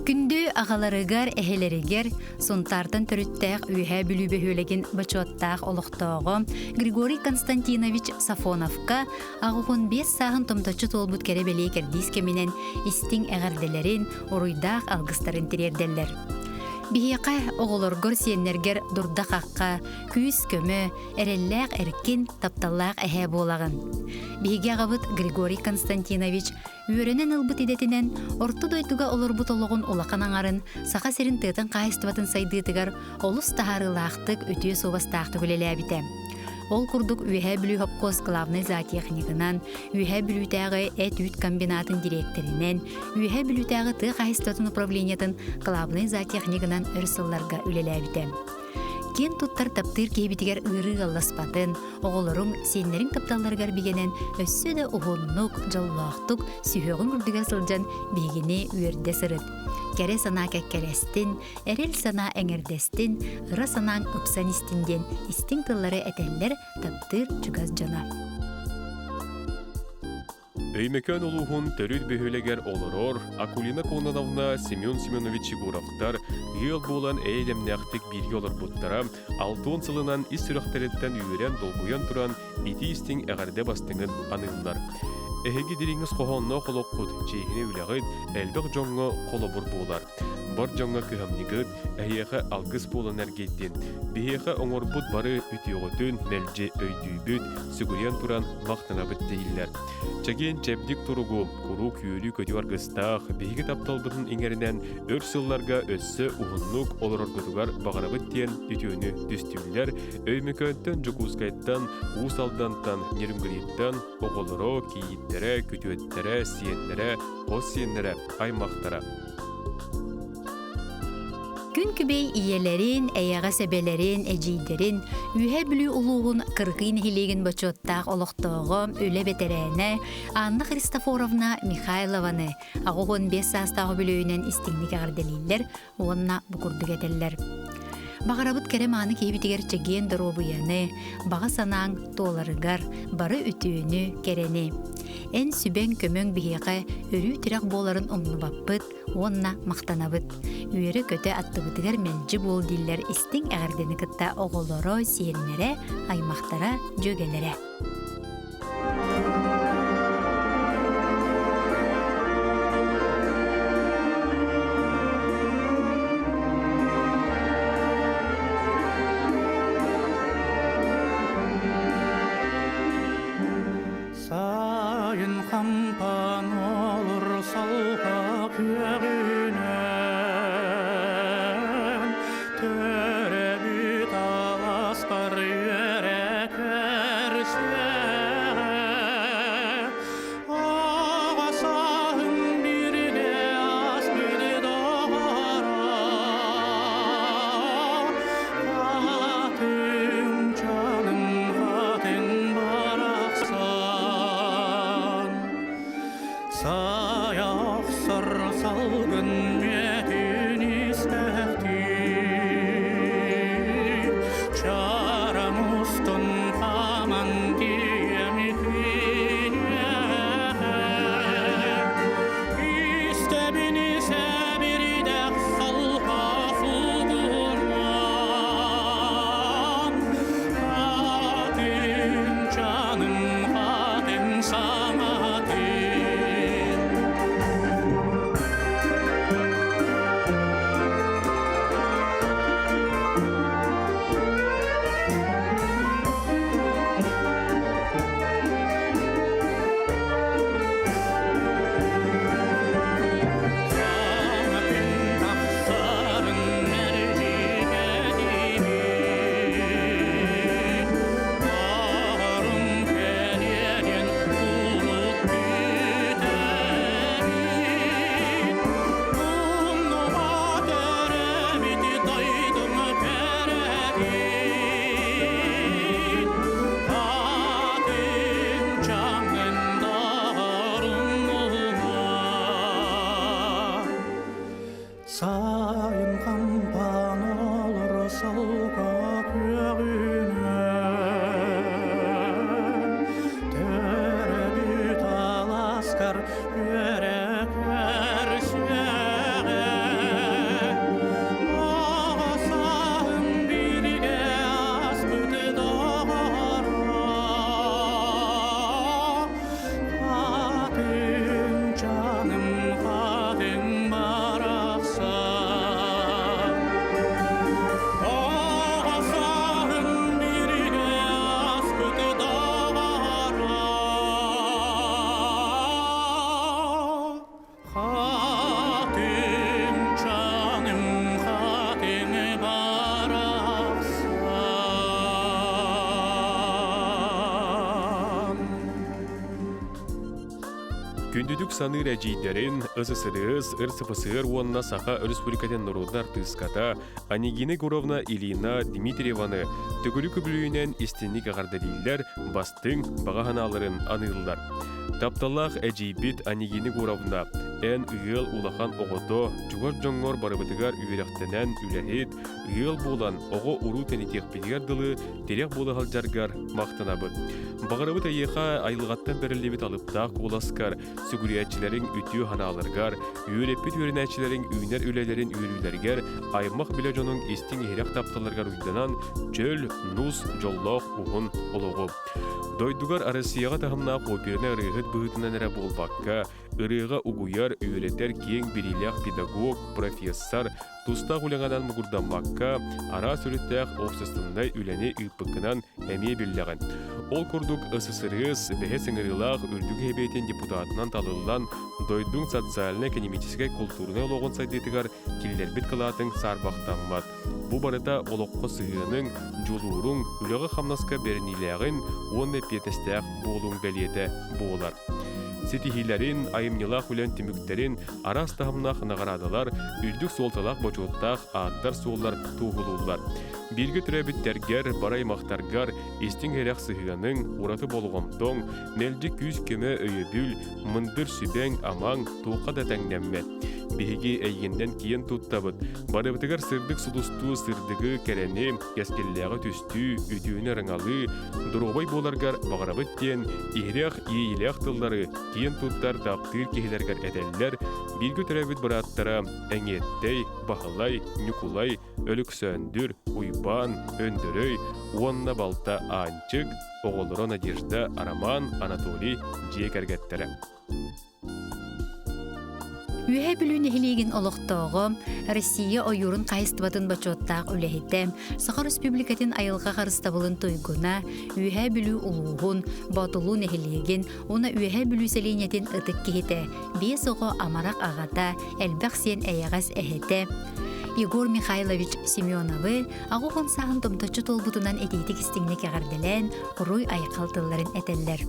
Күндү агаларыгар эхелеригер сунтартан төрүттәк үйһә бүлүбе хөлеген бачоттаах олохтоого Григорий Константинович Сафоновка агугун 5 сагын томточу толбут керебелей кердиске менен истиң әгәрделерин уруйдаах алгыстарын тирерделлер. Бихиэка оголоргор сиеннергер дурдакакка, күүс көмө, эреллээх эркин тапталлаах эхэ буолагын. Биһиге агабыт Григорий Константинович үөренен ылбыт идетинен орто дойтуга олорбут ологун улакан аңарын саха серин тыытын кайыстыбатын сайдыытыгар олус тахарылаахтык өтүө собастаахты күлелээбите. Ол курдук үйһэ бүлүү хопкос главный зоотехникынан, үйһэ бүлүүтääгы эт-үт комбинатын директоринен, үйһэ бүлүүтääгы тыа кайыстыбатын управлениятын главный зоотехникынан өрсылларга үлелээбите. Кен туттар таптыр кейбитигер ыры алласпатын, оголорун сеннерин тапталларгар бигенен өссө да ухуннук, жаллаахтук, сүйөгүн күрдүгер сылжан бигини үйөрдө сырыт. Кере сана кәккелестин, эрел сана эңердестин, ыра санаң ыпсан истинден, истин тыллары этеллер таптыр чугаз жана. Өймекөн улуғын төрүт бөхөлегер олорор, Акулина Конановна Семен Семенович Буровтар ел болан әйлемнәқтік бірге олар бұттара, 6 сылынан ис сүріқтереттен үйерен долгуян туран бити истің әғарде бастыңын анығынлар. Әхеги диріңіз қоғанна қолоққыд, чейхіне үләғыд, әлбіқ жоңға қолобыр болар. Бар жоңға күхамнигыд, әйеға алғыз болан әргейттен. Бейеға оңорбұд бары үтіоғытын, мәлже өйдүйбіт, сүгірен туран мақтана біттейлер. Чаген чәбдік тұруғу, құру күйілі көті арғыстақ, бейгі тапталбытын еңерінен өр сылларға өссі ұғынлық олар орғытуғар бағара біттен үтіөні түстілер, өймекөнттен жүкузгайттан, ұсалдантан, нерімгіреттен, оғылыро, кейіттере, күтіөттері, сиенлері, қос сиенлері, аймақтары. Күн күбей иелерин, әйяға сәбелерин, әжейдерин, үйе бүлі улуғын қырғын хилеген бачоттақ олықтығы өлі бетерәне Анна Христофоровна Михайлованы ағуғын 5 састағы бүлөйінен істіңдік ағарделейлер, онына бұқырдық әтелер. Бағарабыт кәрем аны кейбітігер чеген дұробыяны, баға санаң толарыгар, бары үтіөні кәрені. Ән сүбен көмөн бігеға өрі тірақ боларын омны баппыт, онна мақтанабыт. Үйері көті аттыбытыгар мәлжі бол дейлер істің әғардені кітта оғылары, сиенлері, аймақтара, жөгелері. Yere karşı Күндүдүк саныр әжейдерин ысысырыз, ырсыпысыр уонна саха республикатен народар тыската Анигина Гуровна Илина Дмитриеваны түгілі күбілуінен истинник ағардарилер бастың бағаханаларын анылдар. Тапталақ әжейбит Анигина Гуровна ән үйел улахан оғото жүгір жоңғор барыбытыгар үйректенен үләхет үйел болан оғы уру тәнетекпедігер дылы терек болы халжаргар мақтанабыт. Бағарыбыт айеха айлығаттан бәрілебет алыптақ оласкар сүгүриятчилерин үтүү ханаларгар, үйелеппет үйренәчилерин үйнер үлелерин үйрүлергер, аймақ біле жонун истин ерек тапталаргар уйданан чөл, нус, жоллоқ, уғын, олоғу. Дойдугар Арасияға тағымна қопиріне ырығыт бұғытынан әрі болбаққа, ырыға угуяр үйелетер кең бірилях педагог, профессор, туста ғулаңадан мұғырданмаққа, ара сүріттәқ оқсыстындай үләне үйпікінан әме білләғын. Ол күрдік СССР-ыз бәхе сіңірілақ үрдік хебейтен депутатынан талылан дойдың социально-экономическай культурны олоғын сайдетігар келдербет қылатын сарбақтанмат. Бұ барыта олыққы сығының жолуырың үліғі қамнасқа беріниләғін оны петестәқ болуң бәлеті болар. Сетихилерин, айымнилақ үлен түміктерин арас тағымнақ нағарадылар, үлдік солталақ бочуттақ аттар суолар туғылулар. Билгі түрәбіттергер, бараймақтаргар, истин әрек сығының ураты болуғымтоң, нәлді күз көмі өйебіл, мындыр сүбәң амаң туққа да тәңнәммет. Беге әйгенден кейін туттабыд. Барыбытыгар сырдық сұлысту сырдығы кәрәне, кәскелләғы түстү, үтіуіні рыңалы, дұрубай боларгар бағарабыт ден, ихрек иелек тыллары, кейін туттар таптыр кехілергер әдәлләр, билгі түрәбіт бұраттара әңеттей, бағылай, нүкулай, өлік сөндір, уйбан, өндірөй, уанна балта анчык, оғылыры Надежда Араман, Анатолий жекергеттері. Үйе бүлүүн эхилигин олықтоғы, Россия ойурын қайыстыбатын бачоттақ үләхетем, Саха Республикатын айылға қарыстабылын тойгуна, үйе бүлүү улуғын, батылуын эхилигин, оны үйе бүлүү селенетін ытык кехете, бес оғы амарақ ағата, әлбәқ сен әйәғас әхете. Егор Михайлович Семеновы ағуғын сағын томточы толбутынан әтейтік істіңіне кәғарделен, құруй айқалтыларын әтеллер.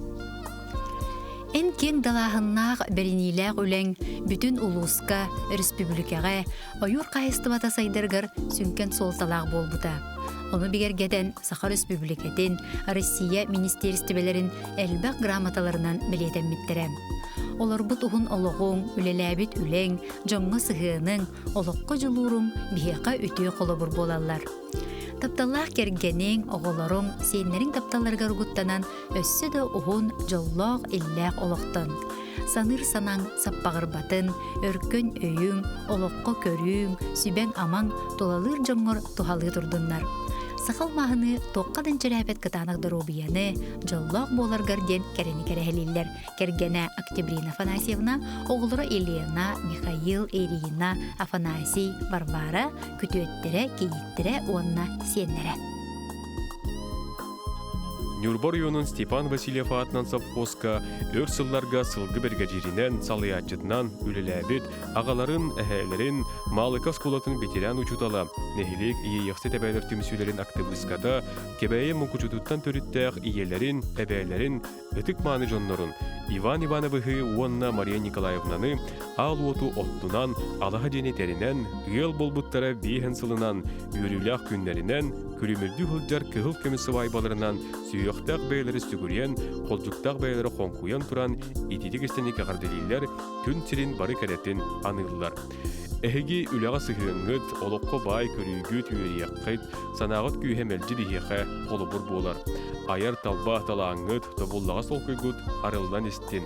Эн кең далағыннақ бериниләқ үләң бүтін улуска, республикаға, ойур қайыстыбата сайдыргар сүнкен солталақ болбута. Оны бігергеден Саха Республикатын, Россия министерстібелерін әлбәқ грамоталарынан білетен миттерем. Олар бұт ұғын олығың, үлеләбіт үләң, жоңғы сығының, олыққы жылуырың, бігеқа өтіе қолыбыр болалар. Тапталлах кергенең оғыларың сенлерің тапталарға ругуттанан өссі да ұғын жоллоғ илләқ олықтын. Саныр санаң саппағыр батын, өркөн өйің, олыққы көрің, сүбәң амаң толалыр жоңғыр тухалы тұрдынлар. Сақал мағыны тоққадын чәрәбет кытанық дұрубияны жоллоғ болар гарден кәрені кәрәхелелер. Кергені Октябрина Афанасьевна, оғылыры Елена, Михаил, Ирина, Афанасий, Варвара, күтөттері, кейіктері, онына сенлері. Нюрбор юнун Степан Васильев атынан совхозка өр сылларга сылгы бергажиринен салыячытынан үлеләбит ағаларын, әхәлерин, малыкас кулатын ветеран учутала, нехилик иейексе тәбәлер түмсүлерин активыската, кебәйе мукучутуттан төріттәк иелерин, әбәлерин, ытык маны жоннорун, Иван Ивановығы уонна Мария Николаевнаны ал оту оттунан, алаға денетерінен, ел болбуттара бейхен сылынан, үйріләқ күнлерінен, күрімілді хүлдер кығыл көмісі вайбаларынан сүйіқтақ бәйлері сүгірен, қолжуқтақ бәйлері қонқуян тұран, итетік істенек ағарделейлер күн сирин бары кәретін анылылар. Әхеги үліға сығыңыт, олыққы бай көрігіт үйерияққыт, санағыт күйхемелді бейхеқе қолы бұр болар. Айар талба талаңыт, тобуллаға сол көйгіт арылдан істен.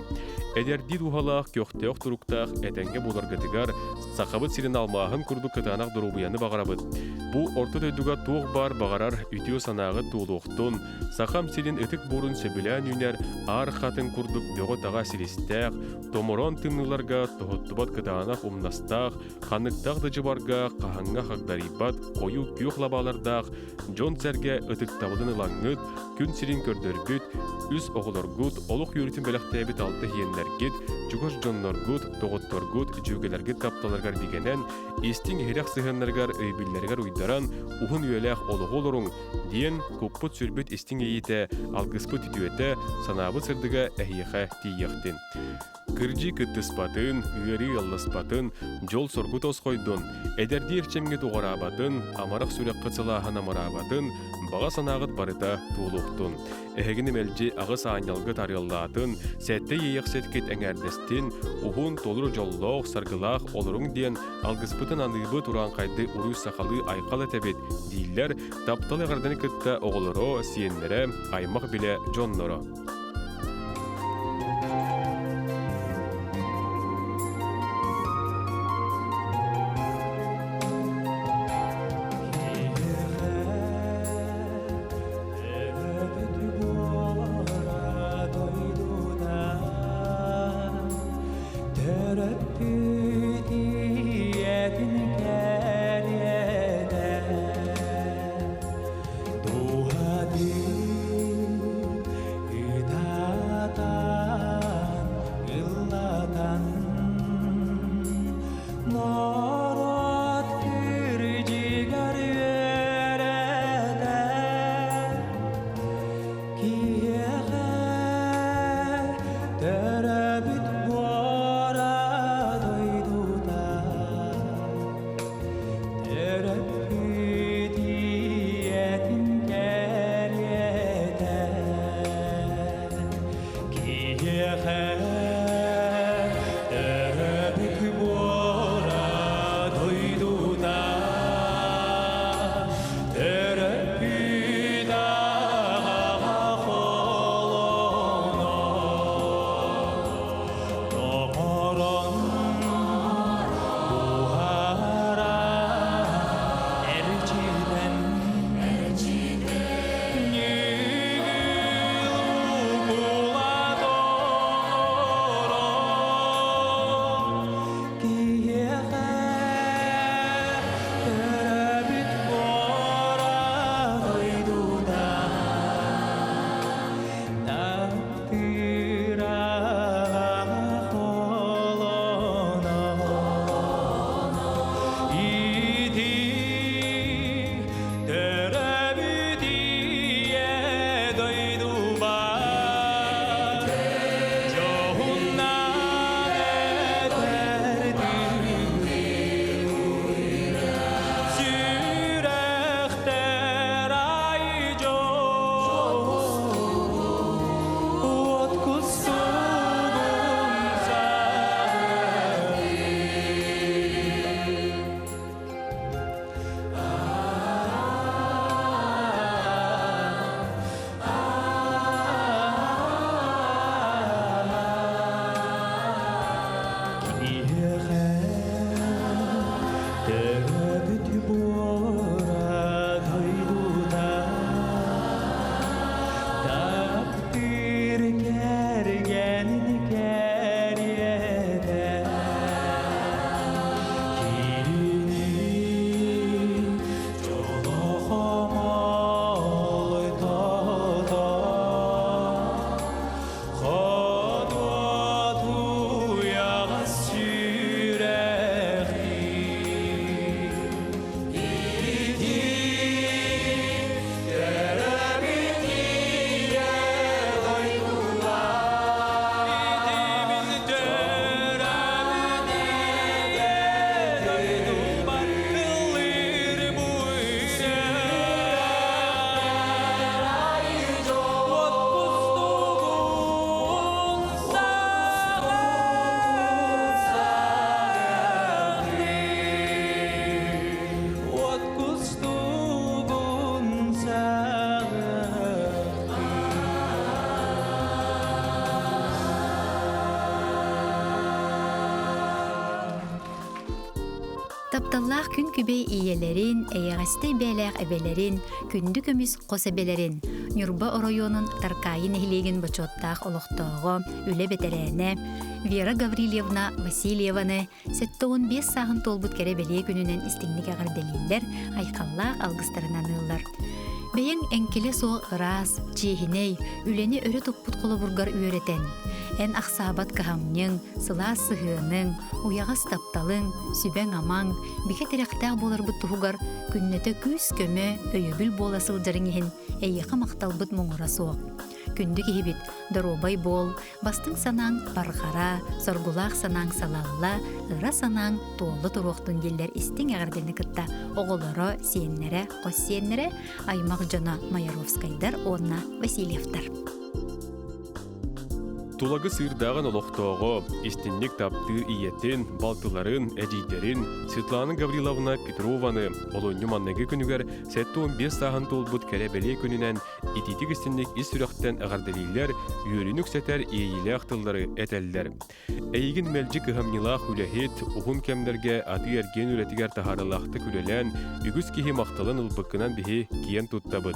Әдерді дұғалақ көқтеуқ тұрықтақ әтәнге боларғатығар, сақабыт сирин алмағын күрді кытанақ дұрубияны бағарабыт. Бұ орты дөйдіға туғы бар бағарар үтеу санағы туылуқтын, сақам сирин үтік бұрын сөбілән үйнер, ар қатын күрдік бөғі таға сирестәқ, томырон тымныларға тұғыттыбат кытанақ умнастақ, қанықтақ дыжыбарға қағанға қағдарибат, қойу күйіқ лабалардақ, жон сәрге үтік табылын ылаңыт, күн сирин көрдірбіт, üs oğulorgut, oluk yürütün belektebi taltı hiyenlergit, cugos jonnorgut, doğuttorgut, cügelergit taptalargar digenen, istin hirek sıhınlargar öybillergar uydaran, uhun üyelek oluğu olurun, diyen kupput sürbüt istin eyite, algıspıt ütüete, sanabı sırdıga ehiyeke diyektin. Kırcı kıttıspatın, üyeri yallıspatın, jol sorgut osqoydun, ederdi ekçemge doğarabadın, amarak sürek kıtsılahana marabadın, bağa sanağıt barıta tuğluqtun. Ehegini melci ağız anyalgı tarıyalladın, sette yeyek setket eňerdestin, uhun tolur jolloq, sargılaq olurun diyen algıspıtın anıybı turan kaydı uruy sakalı aykal etebet, diller, taptalı gardani kıtta oğuloro, siyenlere, aymaq bile jonnoro. Taptallah gün kübey iyelerin, eyağeste beyleğ ebelerin, kündü kömüs qosebelerin, Nurba Oroyonun tarkayı nehlegin baçottaq oluqtoğu, üle beterene, Vera Gavrilyevna Vasilyevаны, 7-15 sağın tolbut kere beleye gününen istinlik ağır deliller, ayqallaq algıstarınan ıllar. Бейен энкеле соğ ырас, чиехиней, үлени өрі туппут қолыбұргар үйретен. Эн ақсабат кахамнен, сыла сыхының, уяғас тапталың, сүбәң амаң, бике теректәг болар бұт тұхугар, күннеті күз көмі, өйөбіл бола сылжырың ехін, әйеқа мақтал бұт мұңыра соқ. Күнді кехебет, доробай бол, бастың санаң барғара, соргулақ санаң салалла, ыра санаң толы тұруқтың елдер істің әғірдені кітта оғылары, сиеннері, қос сиеннері, Аймақ жана Майаровскайдар, онна Васильевтар. Тулагы сырдағын олықтоғы, истинник тапты иетін, балтыларын, әдейдерін, Светлана Гавриловна Петрованы, олонны маннығы күнігер, сәтті 15 сағын толбыт кәрәбеле күнінен, ититік истинник ис сүріқтен ағардалилер, үйелінік сәтер иейлі ақтылары әтәлдер. Әйгін мәлжі кығамнилақ үләхет, ұғын кәмдерге аты әрген үләтігер тахарылақты күлелән, үгіз кехи мақталын ұлбықынан біхи киен тұттабыд.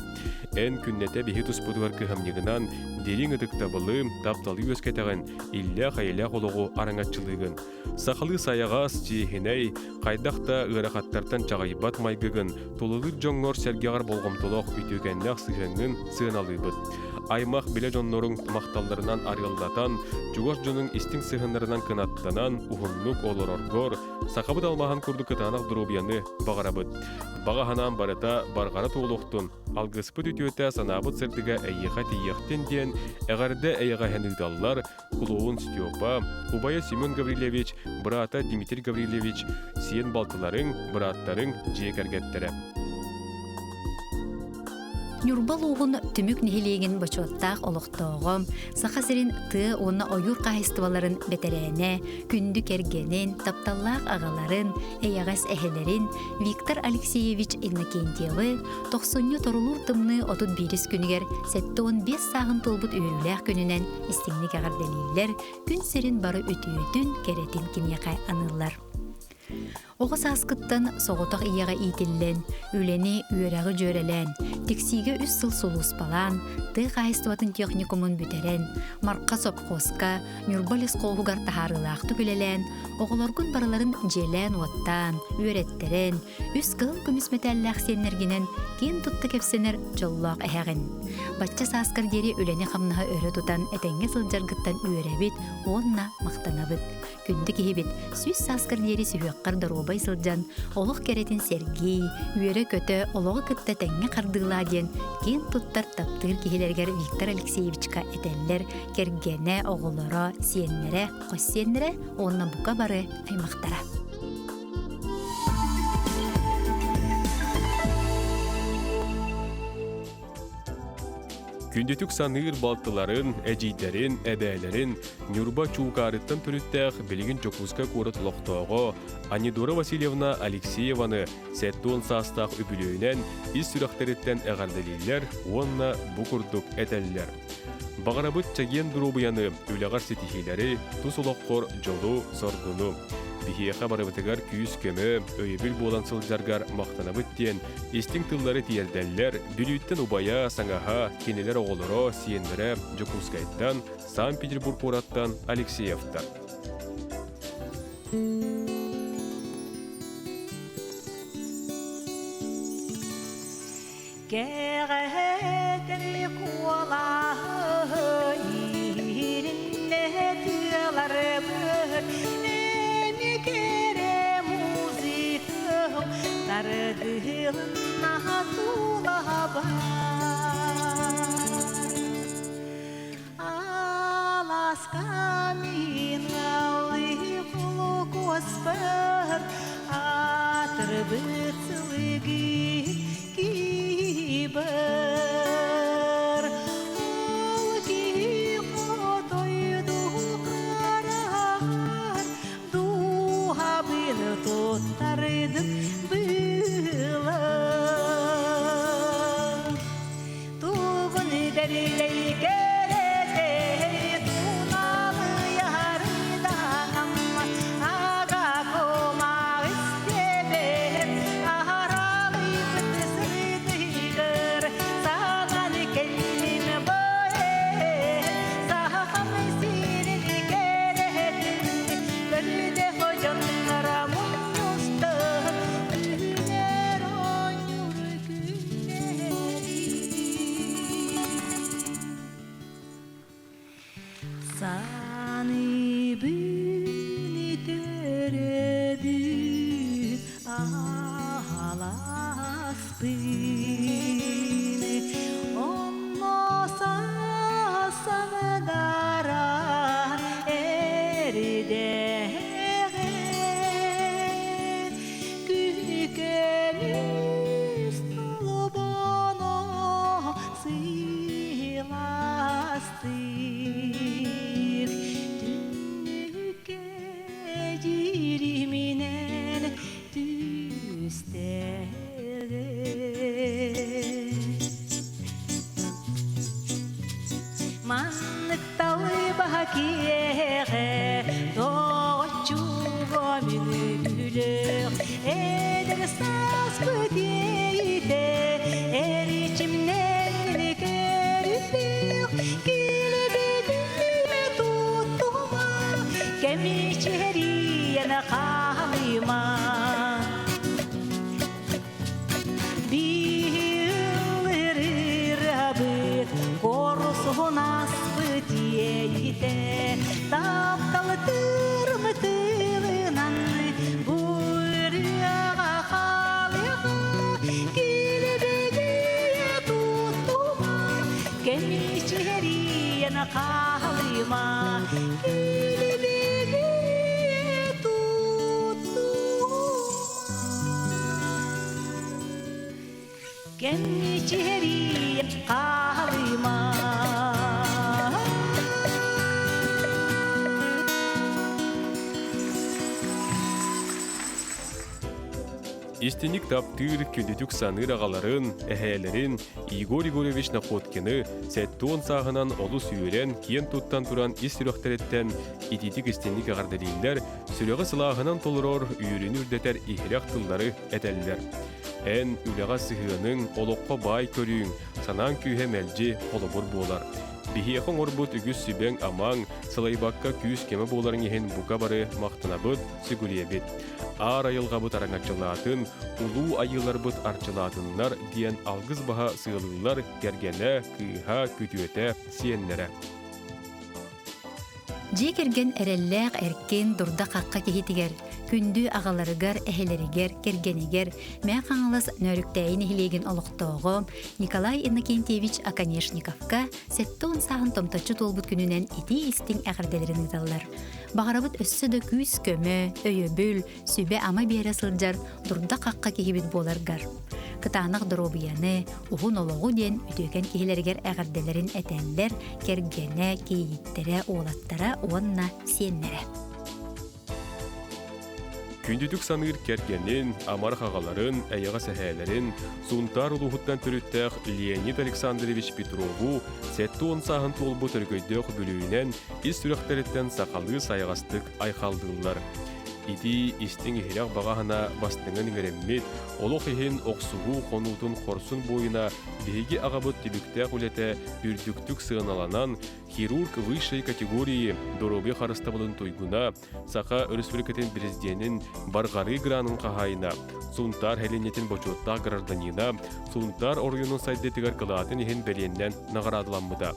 Ән күннәті біхи тұспыдығар кығамнығынан, дерин ұдықтабылы, тапталы өскетеген, иллә қайылақ олығы араңатчылығын. Сақылы саяғас жиехіней, қайдақта ғырақаттартан чағайбат майгығын, толылыр жоңнор сәргеғар болғымтылық үтігеннәқ сығыңын сығыналыбыд. Аймақ біле жоннорың мақталдарынан арғылдатан, жүгаш жонның істің сығынларынан кынаттанан, ұғынлық олыр оргор, сақабыд алмаған күрді кытанақ дұрубияны бағарабыд. Бағаханан барыта барғара туылықтын, алғыспыд үтіөті санабыд сырдыға әйеға тейектен ден, әғарды әйеға хәнігдаллар, Кулуын Степа, Убая Семен Гаврилевич, брата Дмитрий Гаврилевич, сиен балтыларың, браттарың жиекергеттері. Нюрбал уғын түмік нехелеген бачуаттақ олықтауғы, сақасырын ты оны ойыр қайыстываларын бәтәрәне, күнді кергенін, тапталлақ ағаларын, әйағас әхелерін Виктор Алексеевич Иннокентьевы 90 торулур тымны 31 күнігер 7-15 сағын толбыт үйіріләқ күнінен істіңнік ағарделейлер, күн сірін бары өтіөтін керетін кенеқай анылар. Оғы саскыттан соғытақ ияға итіллен, үлені үйерағы жөрелен, тексиге үс сыл солус балан, ты қайыстыватын техникумын бүтерен, марқа сопқосқа, нюрбалес қолғығар тахарылақ түгілелен, оғыларгын барыларын желен оттан, үйреттерен, үс қылын күміс метәлләқ сенергенен, кен тұтты кепсенер жоллақ әғін. Батча саскар дері үлені қамнаға өрі тұтан, әтенге сылжарғыттан үйеребет, онна мақтанабыт. Күнді кехебет, сүз саскар дері сүйіққар даробай сылжан, олық керетін Сергей, үйері көті олығы күтті тәңе қардығыла ден, кен тұттар таптығыр кехелергер Виктор Алексеевичка әтәлілер, кергене оғылары, сиеннері, қос сиеннері, онна бұқа бары аймақтара. Күндетік саныр балтыларын, әжейдерін, әбәлерін, Нюрба чуғарыттан түріттәқ білігін Чокузка көріт лоқтауғы, Анидора Васильевна Алексееваны сәттуын састақ үбілөйінен ис сүрақтарыттан әғардалилер, онна бұқырдық әтәлілер. Бағарабыт чаген дұрубияны өліғар сетихилері, тұс олаққор жолу, соргуну. Бихияқа барабытыгар күйіс көмі, өйебіл болан сылжаргар мақтанабыт ден, естің тыллары тиердәлілер, бүлүйттен убая, саңаға, кенелер оғылыро, сиенлері, Жокускайттан, Санкт-Петербург ораттан Алексеевтар. eder saz böteyde er içimden görüldük gülübülüme tuttuğuma kemiçeriyen kalıma Korsun asbıtiyeyde Taptalı tırmıtılınan Buraya kalığa Gülübülüye tuttuğuma Kemiçeriyen kalıma Gülübülüye tuttuğuma Kemiçeriyen kalıma İstinik taptır kündütük sanır ağaların, ehelerin Igor Igorovich Nakotkini Settun sağınan olu süyüren kiyen tuttan turan istirahteretten ititik istinik ağardeliller süreği sılağınan toluror üyürünü ürdeter ihrak tılları edeller. En üleğa sıhığının olokka bay körüğün sanan kühe melci olubur boğlar. Bihiyakın orbut ügüs süben aman sılaybakka küs keme boğların ehen buka barı maqtınabıt, sügüliyebit. Ağır ayılgabıt arangakçılatın, ulu ayılarбыт arçılatınlar diyen algız baha sığılırlar gergene, kıha, kütüete, siyenlere. Жекерген эреллээх эркин дурда хакка кихитигер, күндү агаларыгар, эхелеригер, кергенигер, мэ хаңалас нөрүктәйин эхилеген олуқтоого Николай Иннокентьевич Оконешниковка сеттон сағын томтачы толбут күнүнен ити истиң әғірделерін ыталлар. Бағарабыт өссі да күз көмө, өйөбүл, сүбе ама биэре сылжар дурда хакка кихибит боларгар. Кытанақ дробияны, ухун олоғу ден үтөген кихилеригер әғірделерін әтәндер, кергене, кейиттері, оолаттара, онна сиеннере. Күндүдүк саныр кергенин, амар хағаларын, әйіға сәхәлерін, сунтар улуғыттан түріттәқ Леонид Александрович Петрову сәтті сағын толбу түргөйдіқ бүлуінен ис сүріқтереттен сақалы сайғастық айқалдылар. Ити истин ихирак багахана бастыңын иңереммит, олох ихин оксугу конутун хорсун бойына биһиги агабыт тибүктәк үлете үрдүктүк сыаналанан хирург высшей категории доробы харыстабылын туйгуна саха республикатын президентин баргары гранын кахайна сунтар хеленетин бочоттак гражданина сунтар орюнун сайдетигер кылаатын ихин белиеннен наградыламмыда.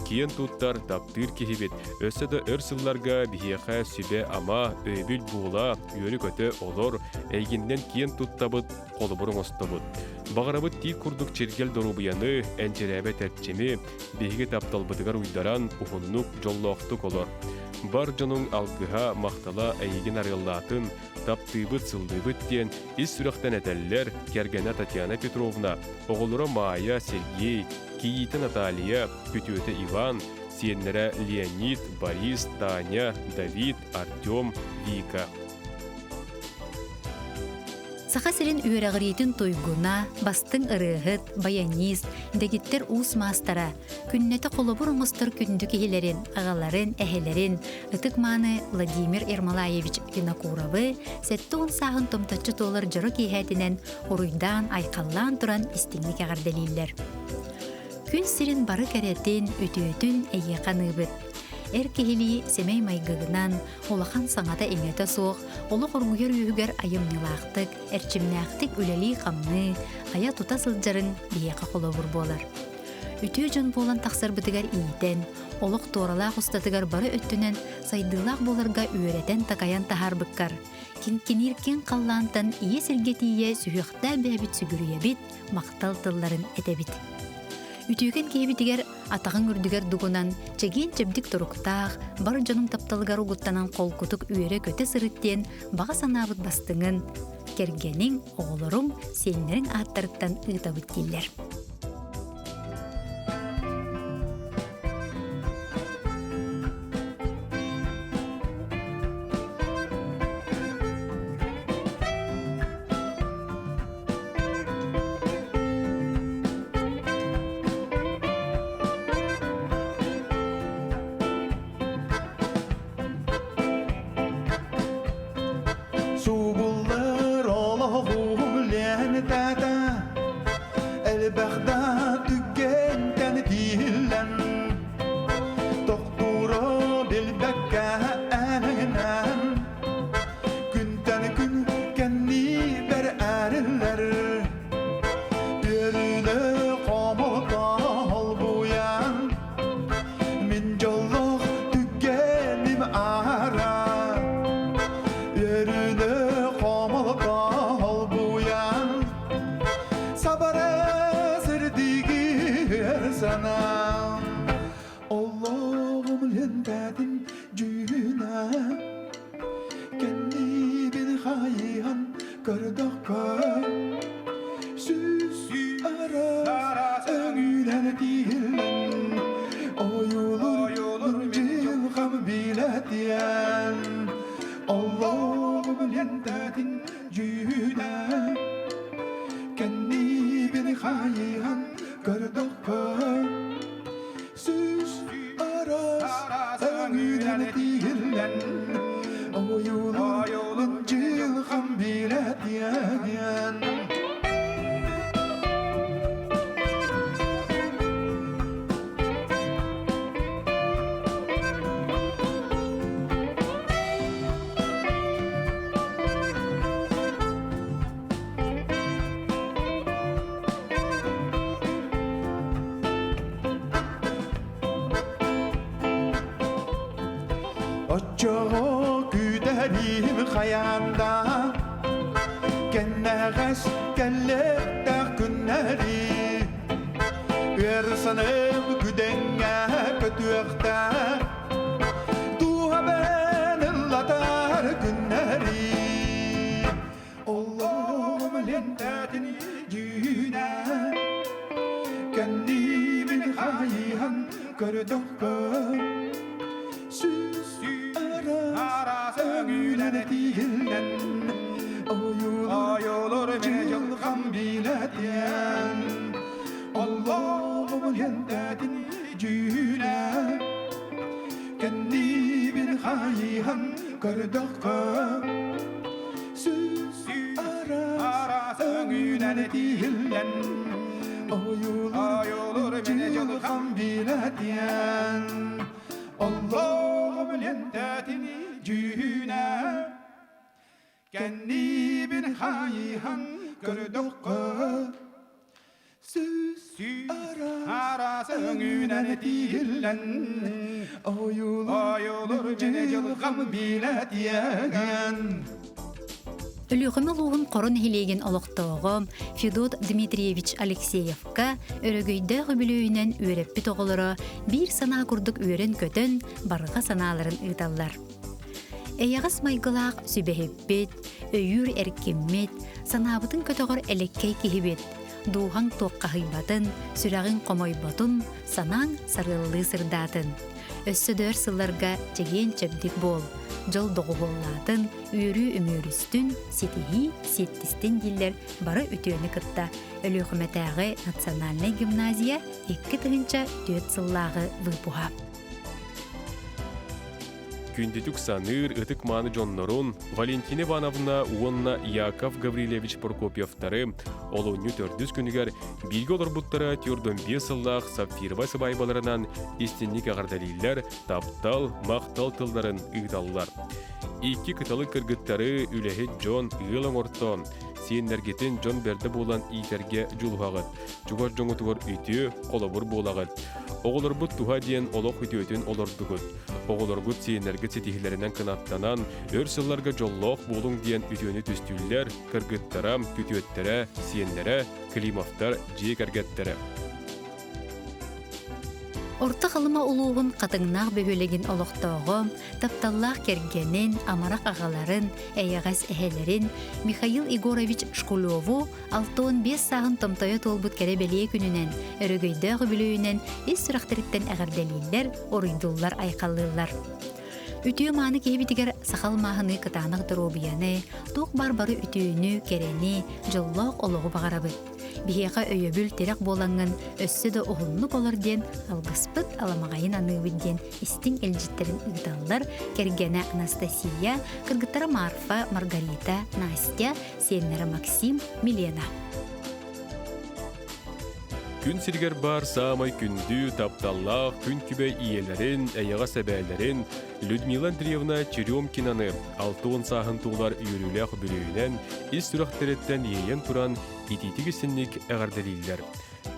Киен туттар таптыр кихибит, өссі да өрсылларга бихеха сүбе ама өйбіл буғла үйөрі көті олор, әйгінден киен туттабыт қолыбырың остабыт. Бағарабыт тик күрдік чергел дорубияны, әнчерәбе тәртчеми, бихеге тапталбыдығар уйдаран ұхыннук жоллоқтық олор. Бар жонун алгыха мақтала әйген арыллатын, таптыбыт сылдыбыт ден ис сүрақтан әтәллер Кергена Татьяна Петровна, оғылыра Майя Сергей, Киита Наталья, Күтөте Иван, сиеннере Леонид, Борис, Таня, Давид, Артем, Вика. Саха сирин үйрәгіретін тойгуна, бастың ырыгыт, баянист, дегиттер уус мастара, күннеті қолыбыр оңыстыр күнді кейлерін, ағаларын, әхелерін, ытықманы Владимир Ермолаевич Винокуровы, сәтті он сағын томтачы толыр жыры кейхәтінен ұруйдан айқаллан тұран истіңлік ағарделейлер. Күн сирин бары кәретін, үтіөтін әйеқаныбыт. Эркехили семей майгыгынан, олахан саңата эңете соқ, олы қоргугер үйігер айымнылақтық, әрчімнәқтік үлелі қамны, ая тута сылджарын биеқа қолабыр болар. Үтіө жон болан тақсар бітігер ийтен, олық торалақ ұстатығар бары өттінен сайдылақ боларға үйеретен тақаян тахар бұққар. Кинкенеркен қаллантан ие сілгетие сүйіқта бәбіт сүгіріебіт, мақтал тылларын әтебіт. Үтүйген кейбітігер атағын үрдігер дугунан чеген чебдік тұруқтақ, бар жоның тапталығар ұғыттанан қол күтік үйері көте сырыттен баға санабыт бастыңын, кергенің оғылырың сенлерің аттарыттан ұйтабыт келдер. kırdakka süs aras öngülen dilen oyulur cilgam biletiyen Allah'ım lentetin cühüne kendi bir hayhan kırdakka süs aras öngülen dilen oyulur cilgam biletiyen Ocağı güderim hayanda Kenneğes kellepte günleri Ersanım güdenge kötüekte Duha ben ıllatar günleri Allah'ım lentetin cühüne Kendimin hayhan kördokka Süs aras öngülen dilen oyulur cilgam biletiyen Allah'ım lentetin cühüne kendi bir hayhan kırdakka süs aras öngülen dilen oyulur cilgam biletiyen Allah'ım lentetin cühüne kendi bir hayhan kırdakka süs aras öngülen dilen oyulur cilgam biletiyen Өлүхөмө лугун корон хилеген олохтоого Федот Дмитриевич Алексеевка өрөгөйдө хүбүлүүнен үйреппи тоголоро бир санаа курдук үйрен көтөн барга санааларын ыыталлар. Эягас майгылаак сүбэхиппит, өйүр эркиммит, санаабытын көтөгөр элеккей кихибит, дуухан туокка хыйбатын, сүрагын комойботун, санаң сарыллыы сырдаатын. Өссөдөр сылларга жеген чебдик бол. Жол доғы боллатын, үйрі өмөрүстүн, сетихи, сеттистен диллер бары үтөөнү кытта. Өлүхөмөтәгы национальный гимназия 2 тыгынча 4 сыллағы выпуха. Күндетүк саныр ытык мааны жоннорун Валентина Ивановна уонна Яков Гаврилевич Прокопьевтары олууню 4 күнүгер билги олорбуттара тюрдон 5 сыллаах сапфирова сыбайбаларынан истинник агардалийлер таптал, мактал тылдарын ыйталлар. 2 кыталы кыргыттары үлэхет жон ыылың орто, сиеннергетин жон берде болан ийтерге жулугагыт, жугар жоңутугар үтү, колобур болагыт. Оголорбут туха диен олох үтүөтүн олордугут. Оголоргут сиеннерге сетихилеринен кынаттанан, өр сылларга жоллоох болуң диен үтүөнү түстүллер, кыргыттара, күтүөттөрө, сиеннере, климовтар, жиекергеттере. Орта қалыма улуғын қатыңнақ бөхөлеген олықтауғы, тапталлақ кергенін, амарақ ағаларын, әйағас әхелерін Михаил Егорович Шкулеву 6-15 сағын томтойы толбут кәребелие күнінен, өрігөйді ғүбілуінен ес сұрақтырыттен әғірделейлер, орыйдулар айқалылар. Үтіе маны кейбітігер сақал мағыны кытанық дұробияны, тоқ барбары үтіені, керені, жоллоқ олығы бағарабыд. Бихеға өйөбіл терек болаңын өссі да оғылны болар ден, алғыспыт аламағайын анығын ден істің әлжіттерін ұйдалар кергені Анастасия, кыргыттары Марфа, Маргарита, Настя, сенлері Максим, Милена. Күн сиргер бар самай күнді тапталлақ күн күбе иелерін, әйіға сәбәлерін Людмила Андреевна Черемкинаны 6-10 сағын туғлар үйіріліғ бүлігінен із сүрақтыреттен ейен тұран ититігісіннік әғардалилер.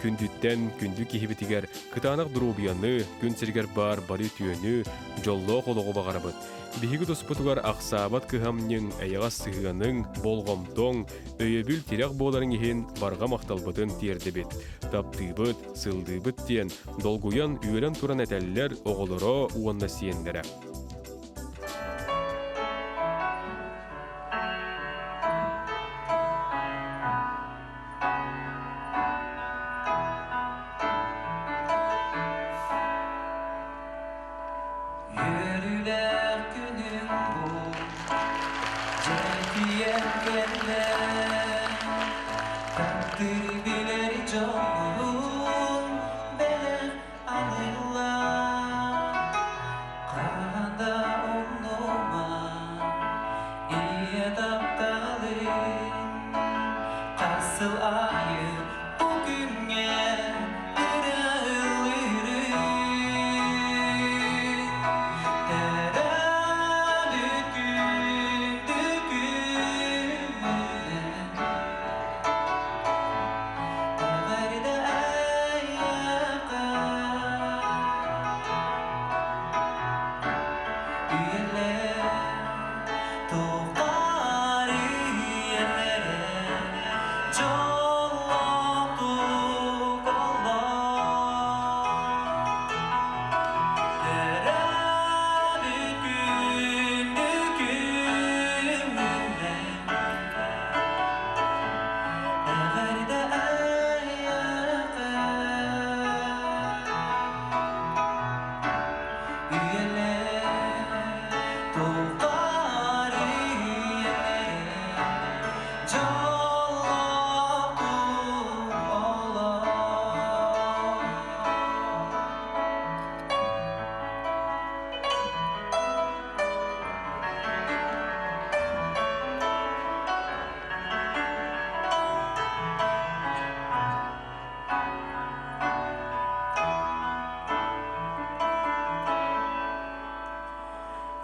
Күндүттен күнді кехібетігер кытанақ дұрубияны күн сиргер бар бары түйені жоллоқ олығы бағарабыд. Биһиги тоспутугар ақсабат кыһамньың әйіға сығының болғомтоң өйөбіл тирек боларын ехен барға мақталбытын тиердебет. Таптыбыт, сылдыбыт тиен долгуян үйелен туран әтәллер оғылыро уонна сиендері. nasıl ayı bugüne kırılırım.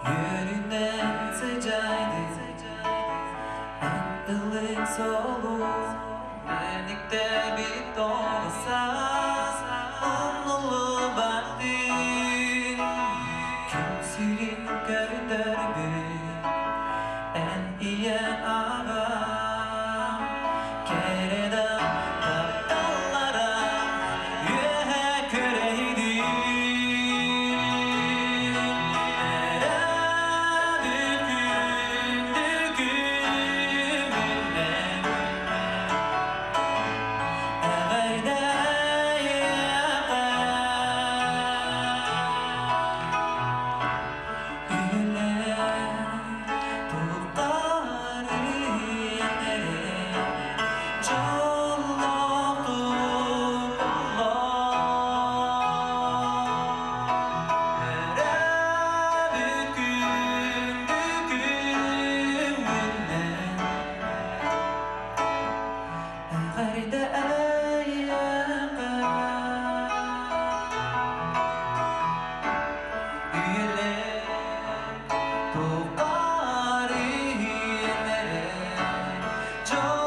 Yönünden sıcaydı en ılık soluk birlikte bir olsa onlu baktın kimsenin gördüğü en iyi ağam kereden dallara yühe köreydi. Çok